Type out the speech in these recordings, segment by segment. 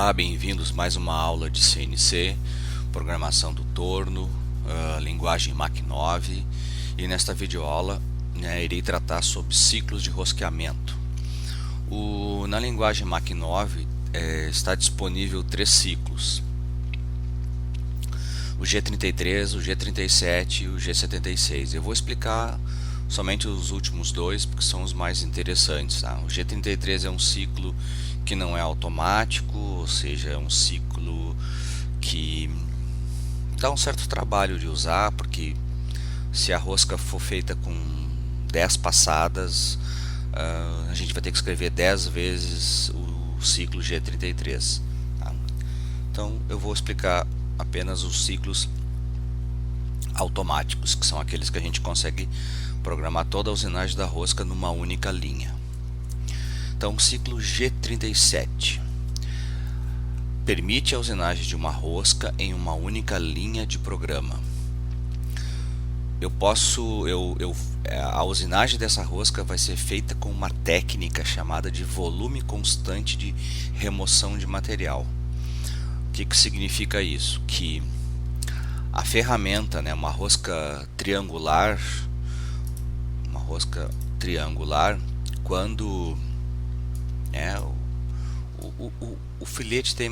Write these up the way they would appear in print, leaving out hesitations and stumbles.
Olá, bem-vindos a mais uma aula de CNC, programação do torno, linguagem Mach 9, e nesta videoaula irei tratar sobre ciclos de rosqueamento. Na linguagem Mach 9 está disponível 3 ciclos: o G33, o G37 e o G76. Eu vou explicar somente os últimos dois porque são os mais interessantes. Tá? O G33 é um ciclo que não é automático, ou seja, é um ciclo que dá um certo trabalho de usar, porque se a rosca for feita com 10 passadas, a gente vai ter que escrever 10 vezes o ciclo G33. Tá? Então eu vou explicar apenas os ciclos automáticos, que são aqueles que a gente consegue programar toda a usinagem da rosca numa única linha. Então, o ciclo G37 permite a usinagem de uma rosca em uma única linha de programa. A usinagem dessa rosca vai ser feita com uma técnica chamada de volume constante de remoção de material. O que significa isso? Que a ferramenta, uma rosca triangular, quando o filete tem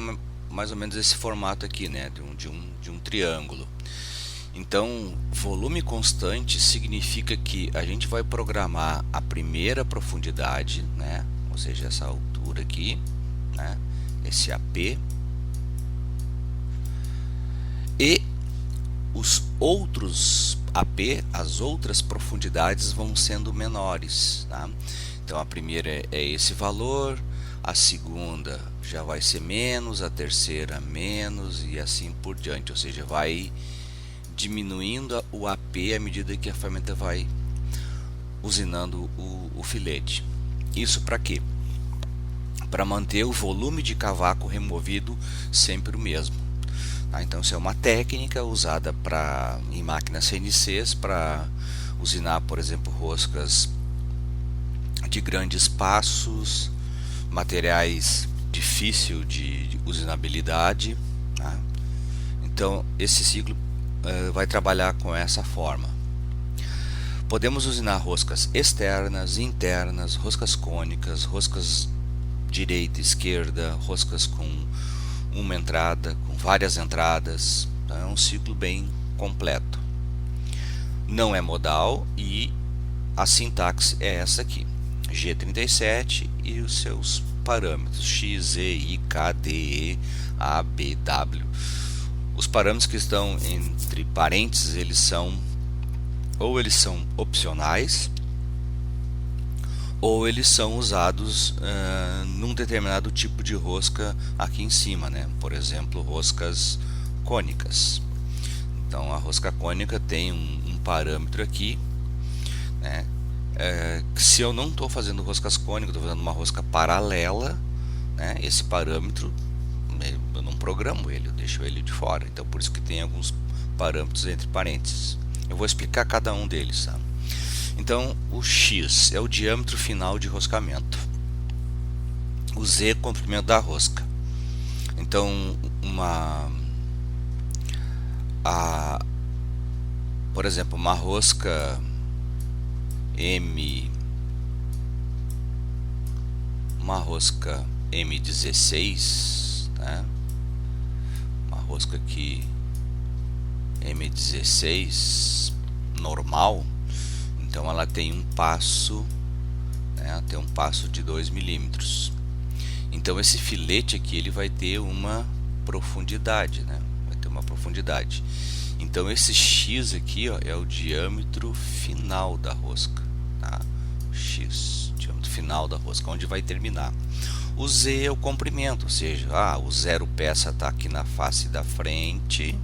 mais ou menos esse formato aqui, de um triângulo. Então, volume constante significa que a gente vai programar a primeira profundidade, ou seja, essa altura aqui, esse AP, e os outros AP, as outras profundidades vão sendo menores. Tá? Então a primeira é esse valor, a segunda já vai ser menos, a terceira menos e assim por diante, ou seja, vai diminuindo o AP à medida que a ferramenta vai usinando o filete. Isso para quê? Para manter o volume de cavaco removido sempre o mesmo. Tá? Então isso é uma técnica usada em máquinas CNCs para usinar, por exemplo, roscas de grandes espaços, materiais difícil de usinabilidade. Tá? Então esse ciclo vai trabalhar com essa forma. Podemos usinar roscas externas, internas, roscas cônicas, roscas direita, esquerda, roscas com uma entrada, com várias entradas. Então, é um ciclo bem completo. Não é modal e a sintaxe é essa aqui: G37 e os seus parâmetros X, Z, I, K, D, E, A, B, W. Os parâmetros que estão entre parênteses, eles são opcionais ou eles são usados num determinado tipo de rosca aqui em cima, por exemplo, roscas cônicas. Então a rosca cônica tem um parâmetro aqui, se eu não estou fazendo roscas cônicas, estou fazendo uma rosca paralela, esse parâmetro eu não programo ele, eu deixo ele de fora. Então por isso que tem alguns parâmetros entre parênteses. Eu vou explicar cada um deles. Tá? Então o X é o diâmetro final de roscamento, o Z é o comprimento da rosca. Então por exemplo, uma rosca M16, uma rosca aqui M16 normal, então ela tem um passo, tem um passo de 2 milímetros. Então esse filete aqui ele vai ter uma profundidade, Então esse X aqui é o diâmetro final da rosca, tá? X, diâmetro final da rosca, onde vai terminar. O Z é o comprimento, ou seja, o zero peça está aqui na face da frente,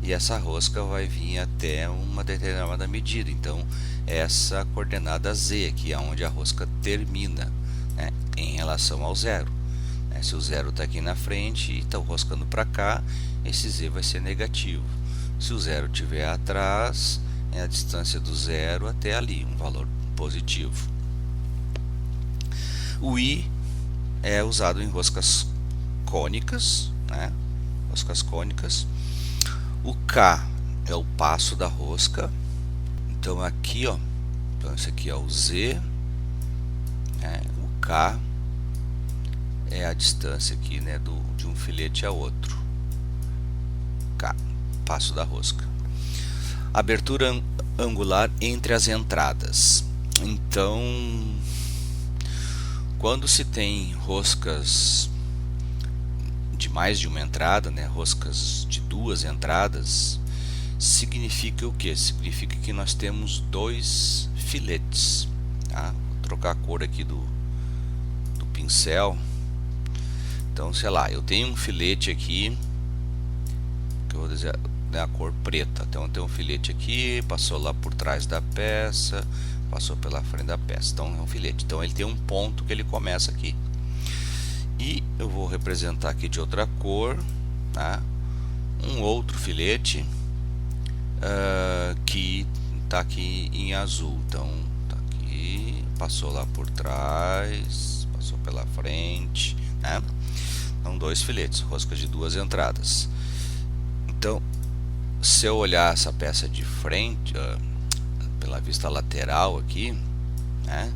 e essa rosca vai vir até uma determinada medida. Então essa coordenada Z aqui é onde a rosca termina, em relação ao zero. Se o zero está aqui na frente e está roscando para cá, esse Z vai ser negativo. Se o zero estiver atrás, é a distância do zero até ali, um valor positivo. O I é usado em roscas cônicas, né? Roscas cônicas. O K é o passo da rosca. Então aqui, ó, então esse aqui é o Z, né? O K é a distância aqui, né, de um filete a outro. K, passo da rosca. Abertura angular entre as entradas. Então, quando se tem roscas de mais de uma entrada, né, roscas de 2 entradas, significa o que? Significa que nós temos 2 filetes. Tá? Vou trocar a cor aqui do pincel. Então, sei lá, eu tenho um filete aqui, que eu vou dizer, né, a cor preta. Então, tem um filete aqui, passou lá por trás da peça, passou pela frente da peça. Então, é um filete. Então, ele tem um ponto que ele começa aqui. E eu vou representar aqui de outra cor, tá? Um outro filete que está aqui em azul. Então, tá aqui, passou lá por trás, passou pela frente, né? Então, 2 filetes, rosca de 2 entradas. Então, se eu olhar essa peça de frente, pela vista lateral aqui, né,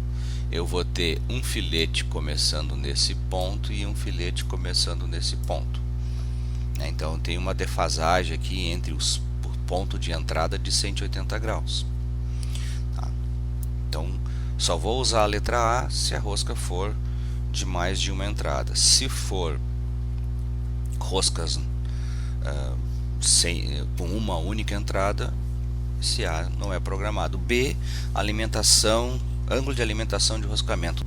eu vou ter um filete começando nesse ponto e um filete começando nesse ponto. Então, tem uma defasagem aqui entre os pontos de entrada de 180 graus. Tá? Então, só vou usar a letra A se a rosca for de mais de uma entrada. Se for roscas com uma única entrada, esse A não é programado. B, alimentação, ângulo de alimentação de roscamento.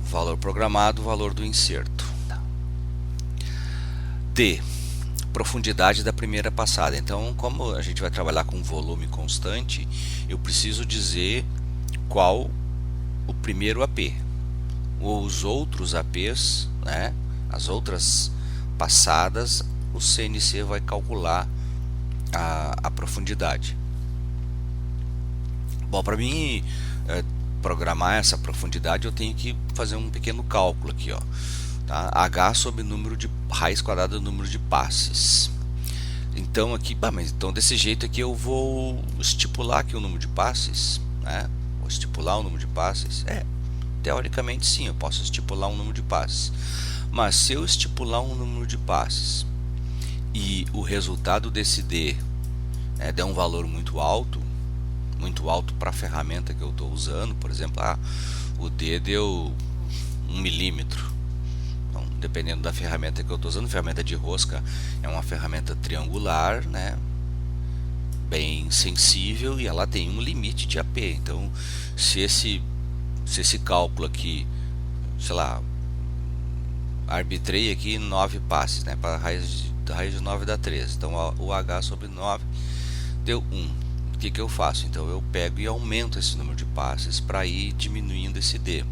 Valor programado, valor do inserto. D, profundidade da primeira passada. Então, como a gente vai trabalhar com volume constante, eu preciso dizer qual o primeiro AP. Os outros APs, né, as outras passadas, o CNC vai calcular a profundidade. Bom, para mim programar essa profundidade, eu tenho que fazer um pequeno cálculo aqui, ó, tá? H sobre número de raiz quadrada do número de passes. Então aqui, mas então desse jeito aqui eu vou estipular aqui o número de passes, né? Vou estipular o número de passes. Teoricamente sim, eu posso estipular um número de passes. Mas se eu estipular um número de passes e o resultado desse D der um valor muito alto para a ferramenta que eu estou usando, por exemplo, o D deu 1 milímetro. Então, dependendo da ferramenta que eu estou usando, ferramenta de rosca é uma ferramenta triangular, né, bem sensível, e ela tem um limite de AP. Então, se esse cálculo aqui, sei lá, arbitrei aqui 9 passes, né, para a raiz de 9 dá 13. Então o H sobre 9 deu 1. O que eu faço? Então eu pego e aumento esse número de passes para ir diminuindo esse D.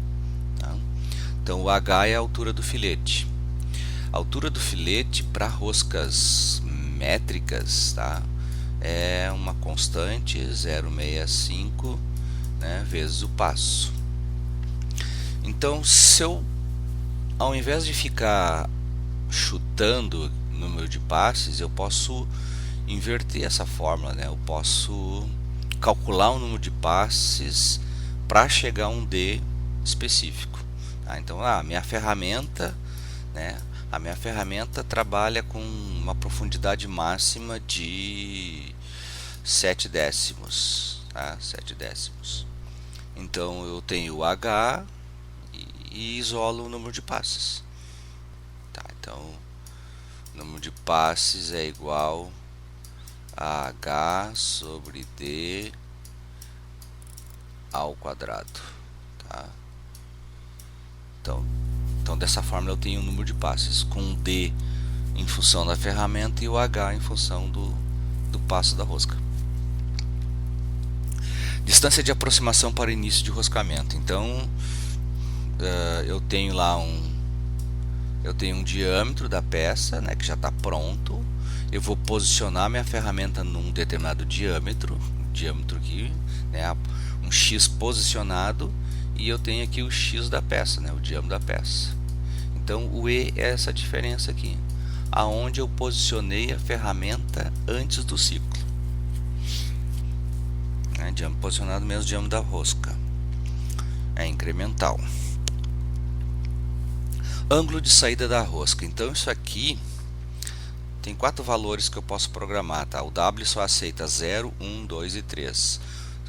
Tá? Então o H é a altura do filete. A altura do filete para roscas métricas, tá, é uma constante 0,65, né, vezes o passo. Então, se eu, ao invés de ficar chutando o número de passes, eu posso inverter essa fórmula, né? Eu posso calcular o número de passes para chegar a um D específico. Tá? Então, a minha ferramenta, né, trabalha com uma profundidade máxima de 7 décimos, tá? 7 décimos. Então, eu tenho o H e isolo o número de passes. Tá, então, o número de passes é igual a H sobre D ao quadrado. Tá? Então, dessa forma eu tenho o número de passes com o D em função da ferramenta e o H em função do passo da rosca. Distância de aproximação para o início de roscamento. Então, eu tenho lá um diâmetro da peça, né, que já está pronto. Eu vou posicionar minha ferramenta num determinado diâmetro aqui, né, um X posicionado, e eu tenho aqui o X da peça, né, o diâmetro da peça. Então o E é essa diferença aqui, aonde eu posicionei a ferramenta antes do ciclo, né? Diâmetro posicionado menos diâmetro da rosca, é incremental. Ângulo de saída da rosca, então isso aqui tem 4 valores que eu posso programar, tá? O W só aceita 0, 1, 2 e 3.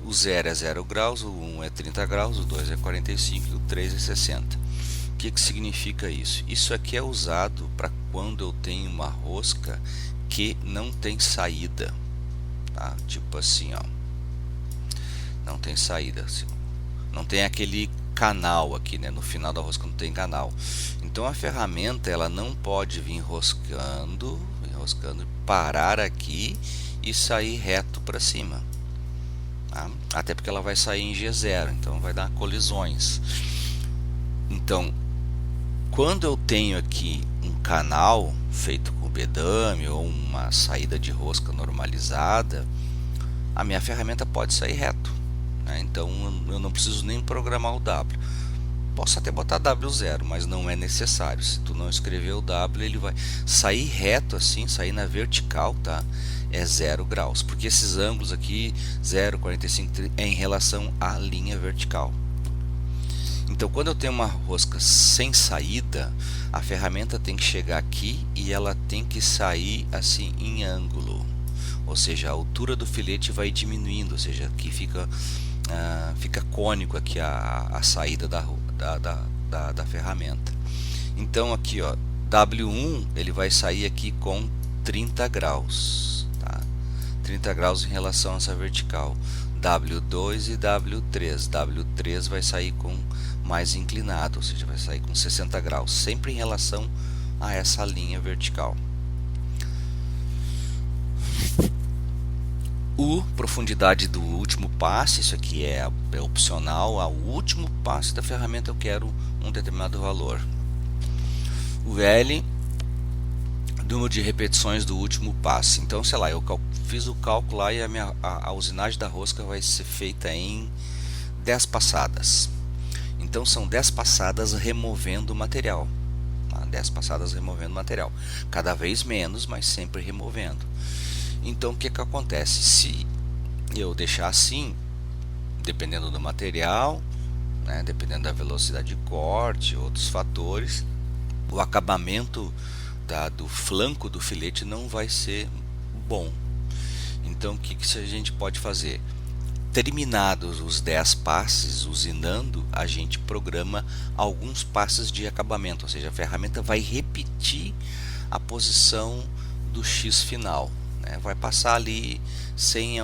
O 0 é 0 graus, o 1 é 30 graus, o 2 é 45 e o 3 é 60. O que significa isso? Isso aqui é usado para quando eu tenho uma rosca que não tem saída, tá? Tipo assim, ó, não tem saída, assim, não tem aquele canal aqui, né? No final da rosca não tem canal. Então a ferramenta ela não pode vir enroscando, parar aqui e sair reto para cima, tá? Até porque ela vai sair em G0, então vai dar colisões. Então, quando eu tenho aqui um canal feito com bedame ou uma saída de rosca normalizada, a minha ferramenta pode sair reto, né? Então eu não preciso nem programar o W. Posso até botar W0, mas não é necessário. Se tu não escrever o W, ele vai sair reto assim, sair na vertical, tá? É 0 graus, porque esses ângulos aqui, 0, 45, 30, é em relação à linha vertical. Então quando eu tenho uma rosca sem saída, a ferramenta tem que chegar aqui e ela tem que sair assim em ângulo. Ou seja, a altura do filete vai diminuindo, ou seja, aqui fica cônico aqui a saída da ferramenta. Então aqui, ó, W1 ele vai sair aqui com 30 graus, tá? 30 graus em relação a essa vertical. W2 e W3. W3 vai sair com mais inclinado, ou seja, vai sair com 60 graus, sempre em relação a essa linha vertical. U, profundidade do último passe, isso aqui é opcional, ao último passe da ferramenta eu quero um determinado valor. O L, número de repetições do último passe. Então, sei lá, eu fiz o cálculo lá e a usinagem da rosca vai ser feita em 10 passadas. Então são 10 passadas removendo o material, tá? 10 passadas removendo o material, cada vez menos, mas sempre removendo. Então o que acontece? Se eu deixar assim, dependendo do material, né, dependendo da velocidade de corte, outros fatores, o acabamento do flanco do filete não vai ser bom. Então o que a gente pode fazer? Terminados os 10 passes, usinando, a gente programa alguns passes de acabamento, ou seja, a ferramenta vai repetir a posição do X final, né? Vai passar ali sem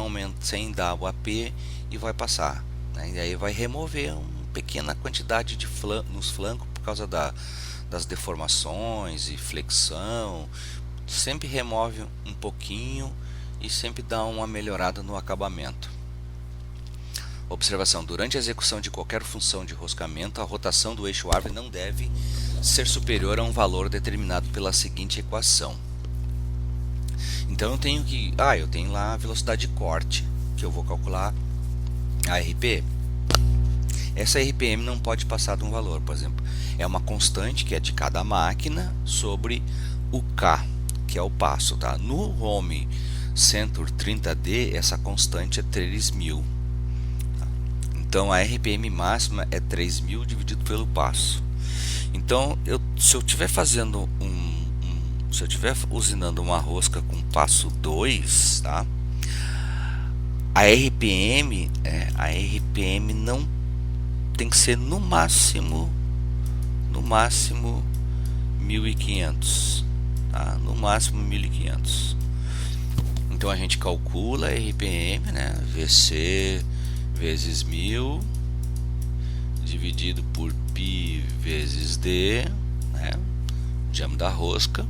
dar o AP e vai passar, né? E aí vai remover uma pequena quantidade nos flancos por causa das deformações e flexão. Sempre remove um pouquinho e sempre dá uma melhorada no acabamento. Observação: durante a execução de qualquer função de enroscamento, a rotação do eixo árvore não deve ser superior a um valor determinado pela seguinte equação. Então eu tenho lá a velocidade de corte, que eu vou calcular a RPM. Essa RPM não pode passar de um valor, por exemplo, é uma constante que é de cada máquina sobre o K, que é o passo, tá? No Home Centur 30D, essa constante é 3000. Então a RPM máxima é 3000 dividido pelo passo. Então se eu estiver fazendo se eu estiver usinando uma rosca com passo 2, tá? A RPM não tem que ser no máximo 1500, tá? No máximo 1500. Então a gente calcula a RPM, né? VC vezes 1000 dividido por π vezes d, né? Diâmetro da rosca.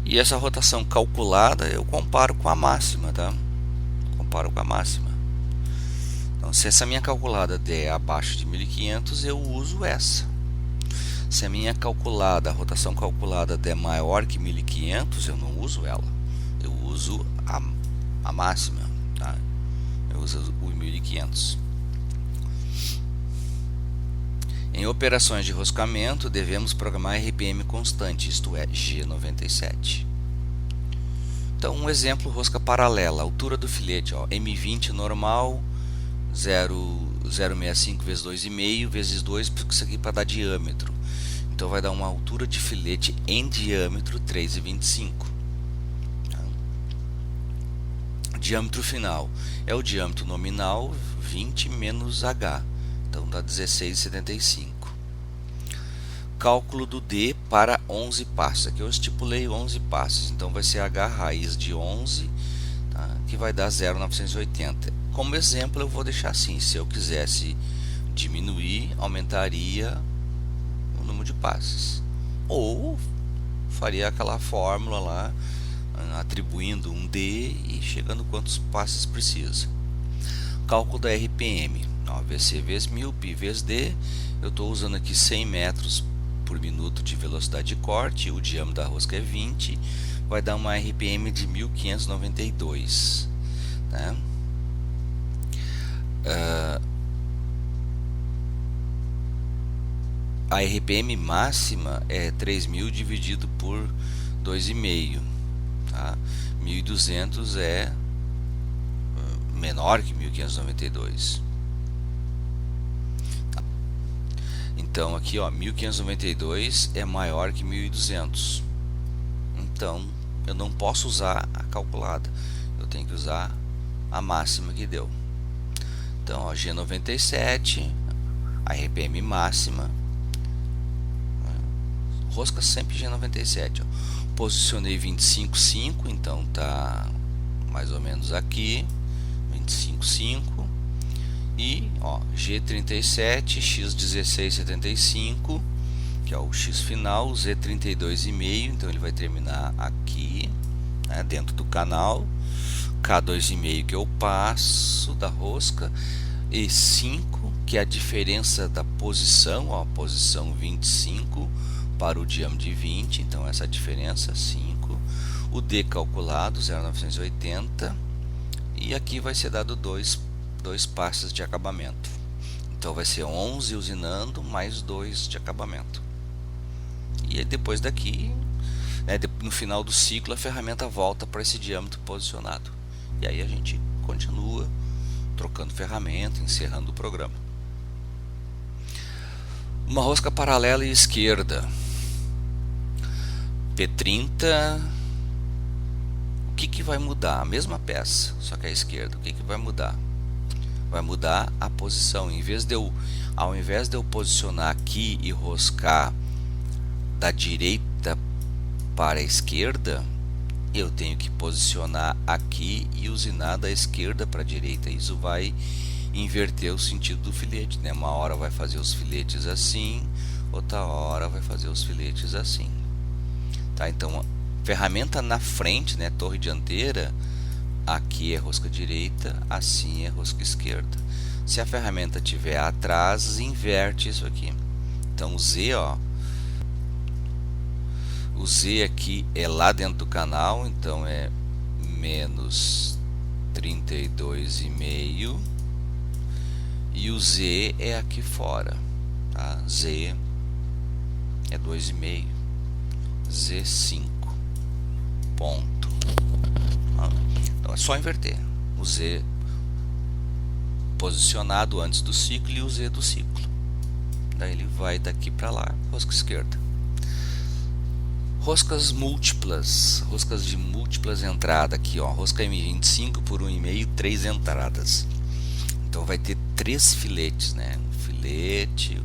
E essa rotação calculada eu comparo com a máxima, tá? Comparo com a máxima. Então, se essa minha calculada der abaixo de 1500, eu uso essa. Se a minha rotação calculada der maior que 1500, eu não uso ela. Eu uso a máxima, tá? Eu uso o 1500. Em operações de roscamento, devemos programar RPM constante, isto é, G97. Então, um exemplo, rosca paralela, altura do filete, ó, M20 normal, 0,65 vezes 2,5 vezes 2, porque isso aqui é para dar diâmetro. Então, vai dar uma altura de filete em diâmetro 3,25. Tá? Diâmetro final é o diâmetro nominal 20 menos H. Então, dá 16,75. Cálculo do D para 11 passos. Aqui eu estipulei 11 passos. Então, vai ser H raiz de 11, tá? Que vai dar 0,980. Como exemplo, eu vou deixar assim. Se eu quisesse diminuir, aumentaria o número de passos. Ou faria aquela fórmula lá, atribuindo um D e chegando quantos passos precisa. Cálculo da RPM. VC vezes 1000, π vezes D. Eu estou usando aqui 100 metros por minuto de velocidade de corte. O diâmetro da rosca é 20. Vai dar uma RPM de 1592. Né? A RPM máxima é 3000 dividido por 2,5. Tá? 1200 é menor que 1592. Então aqui, ó, 1592 é maior que 1200. Então eu não posso usar a calculada, eu tenho que usar a máxima que deu. Então, ó, G97, a RPM máxima, rosca sempre G97. Ó. Posicionei 25,5, então tá mais ou menos aqui, 25,5. E ó, G37, X1675, que é o X final, Z32,5, então ele vai terminar aqui, né, dentro do canal. K2,5, que é o passo da rosca, e 5, que é a diferença da posição, ó, posição 25 para o diâmetro de 20, então essa diferença 5. O D calculado 0,980, e aqui vai ser dado dois passos de acabamento. Então vai ser 11 usinando mais 2 de acabamento. E aí depois daqui, né, no final do ciclo, a ferramenta volta para esse diâmetro posicionado. E aí a gente continua trocando ferramenta, encerrando o programa. Uma rosca paralela e esquerda. P30. O que vai mudar? A mesma peça, só que a esquerda. O que vai mudar? Vai mudar a posição. Ao invés de eu posicionar aqui e roscar da direita para a esquerda, eu tenho que posicionar aqui e usinar da esquerda para a direita. Isso vai inverter o sentido do filete, né? Uma hora vai fazer os filetes assim, outra hora vai fazer os filetes assim. Tá? Então, ferramenta na frente, né? Torre dianteira, aqui é rosca direita, assim é rosca esquerda. Se a ferramenta estiver atrás, inverte isso aqui. Então o Z, ó, o Z aqui é lá dentro do canal, então é menos 32,5, e o Z é aqui fora, tá? Z é 2,5, Z5 ponto. Então é só inverter o Z posicionado antes do ciclo e o Z do ciclo. Daí ele vai daqui para lá, rosca esquerda. Roscas múltiplas, roscas de múltiplas entradas aqui, ó, rosca M25 por 1,5, 3 entradas. Então vai ter 3 filetes, né? Um filete,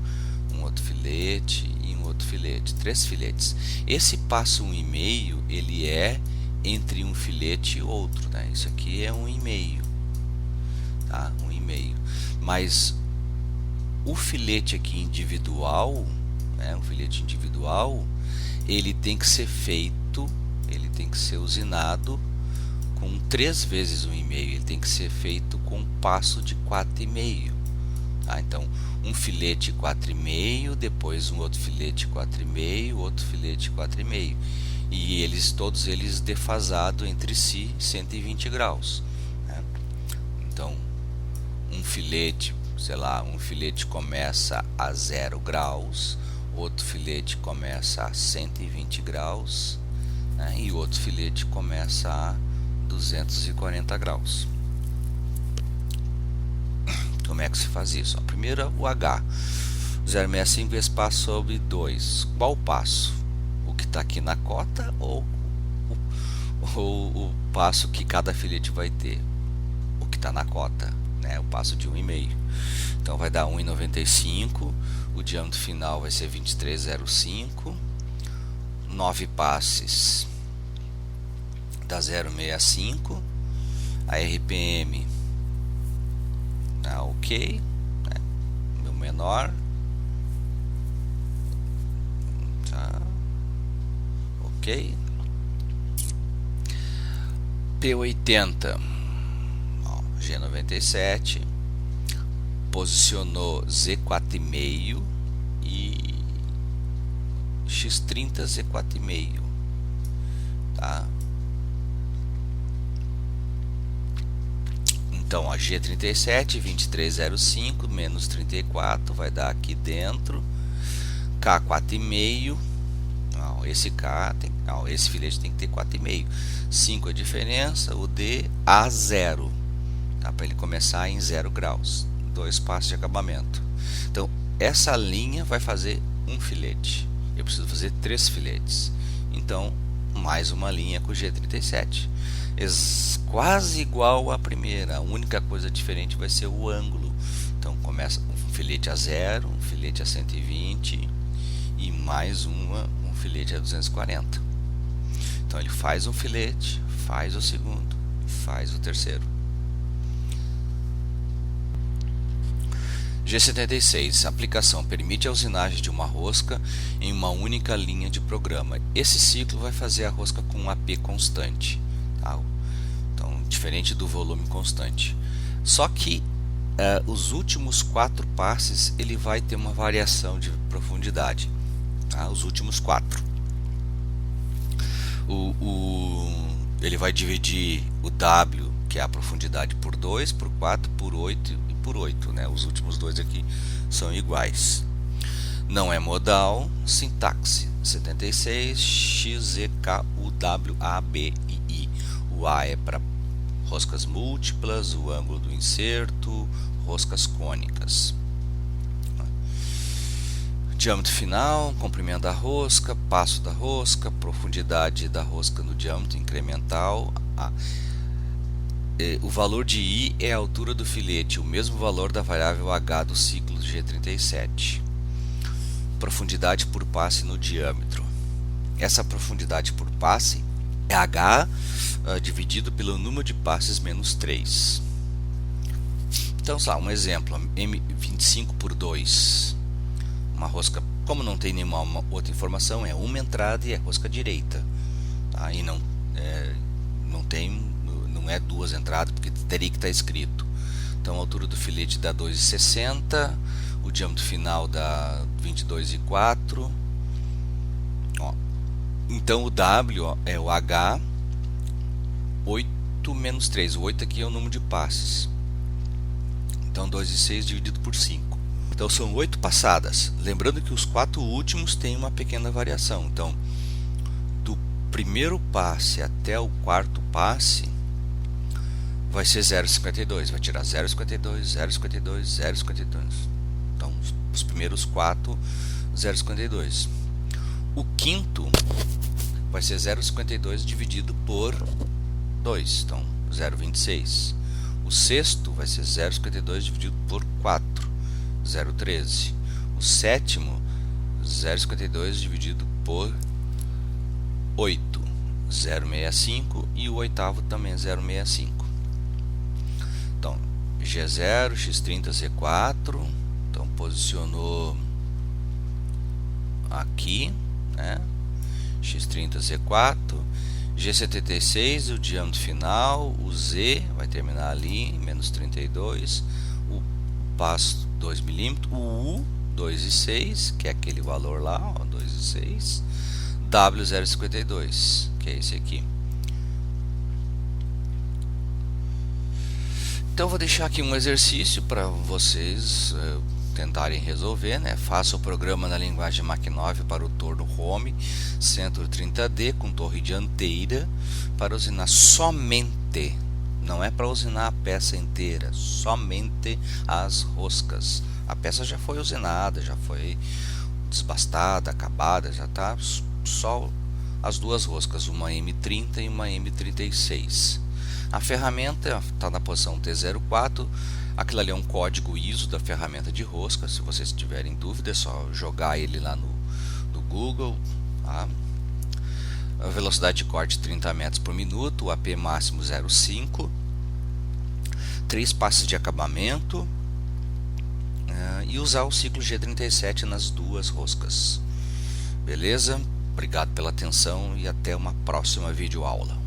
um outro filete e um outro filete, 3 filetes. Esse passo 1,5, ele é entre um filete e outro, né? Isso aqui é 1,5, tá? 1,5. Mas o filete aqui individual, né? O filete individual, ele tem que ser feito, ele tem que ser usinado com 3 vezes 1,5. Ele tem que ser feito com um passo de 4,5. Tá? Então, um filete 4,5, depois um outro filete 4,5, outro filete 4,5. E todos eles defasados entre si 120 graus. Né? Então, um filete sei lá, um filete começa a 0 graus, outro filete começa a 120 graus, né, e outro filete começa a 240 graus. Como é que se faz isso? A primeira, o H. 0,65 vezes passo sobre 2. Qual passo? O que está aqui na cota ou o passo que cada filete vai ter? O que está na cota, né? O passo de 1,5. Então vai dar 1,95. O diâmetro final vai ser 23,05. 9 passes dá 0,65. A RPM tá ok, né? Meu menor tá ok. P80, ó, G97 posicionou Z4,5 e X30 Z4,5, tá? Então a G37 23,05 menos 34 vai dar aqui dentro K4,5. Esse K tem, esse filete tem que ter 4,5. 5 a diferença, o D a 0, tá? Para ele começar em 0 graus, 2 passos de acabamento. Então essa linha vai fazer um filete. Eu preciso fazer 3 filetes. Então mais uma linha com o G37. Quase igual à primeira, a única coisa diferente vai ser o ângulo. Então começa um filete a 0, um filete a 120 e mais um filete a 240. Então ele faz um filete, faz o segundo, faz o terceiro. G76, aplicação, permite a usinagem de uma rosca em uma única linha de programa. Esse ciclo vai fazer a rosca com um AP constante, tá? Então, diferente do volume constante. Só que os últimos 4 passes ele vai ter uma variação de profundidade, tá? Os últimos 4. Ele vai dividir o W, que é a profundidade, por 2, por 4, por 8 e por 8, né? Os últimos 2 aqui são iguais. Não é modal, sintaxe 76, X, Z, K, U, W, A, B e I. O A é para roscas múltiplas, o ângulo do inserto, roscas cônicas. Diâmetro final, comprimento da rosca, passo da rosca, profundidade da rosca no diâmetro incremental. O valor de I é a altura do filete, o mesmo valor da variável H do ciclo G37. Profundidade por passe no diâmetro. Essa profundidade por passe é H dividido pelo número de passes menos 3. Então, um exemplo, M25 por 2. Uma rosca, como não tem nenhuma outra informação, é uma entrada e é rosca direita. Tá? E não é 2 entradas, porque teria que estar escrito. Então a altura do filete dá 2,60, o diâmetro final dá 22,4. Então o W é o H 8 menos 3. O 8 aqui é o número de passes. Então 2,6 dividido por 5. Então são 8 passadas. Lembrando que os 4 últimos têm uma pequena variação. Então do primeiro passe até o quarto passe vai ser 0,52. Vai tirar 0,52, 0,52, 0,52. Então os primeiros 4, 0,52. O quinto vai ser 0,52 dividido por 2. Então 0,26. O sexto vai ser 0,52 dividido por 4. 0,13. O sétimo 0,52 dividido por 8. 0,65. E o oitavo também 0,65. Então G0, X30, Z4. Então posicionou aqui, né? X30, Z4. G76, o diâmetro final, o Z vai terminar ali, menos 32. O passo 2 mm, o U 2,6, que é aquele valor lá, 2,6. W 0,52, que é esse aqui. Então eu vou deixar aqui um exercício para vocês tentarem resolver, né? Faça o programa na linguagem Mach9 para o torno home 130D com torre dianteira para usinar somente, não é para usinar a peça inteira, somente as roscas. A peça já foi usinada, já foi desbastada, acabada, já está só as duas roscas, uma M30 e uma M36. A ferramenta está na posição T04, aquilo ali é um código ISO da ferramenta de rosca. Se vocês tiverem dúvida é só jogar ele lá no Google. Tá? A velocidade de corte 30 metros por minuto, o AP máximo 0,5, 3 passes de acabamento e usar o ciclo G37 nas duas roscas. Beleza? Obrigado pela atenção e até uma próxima videoaula.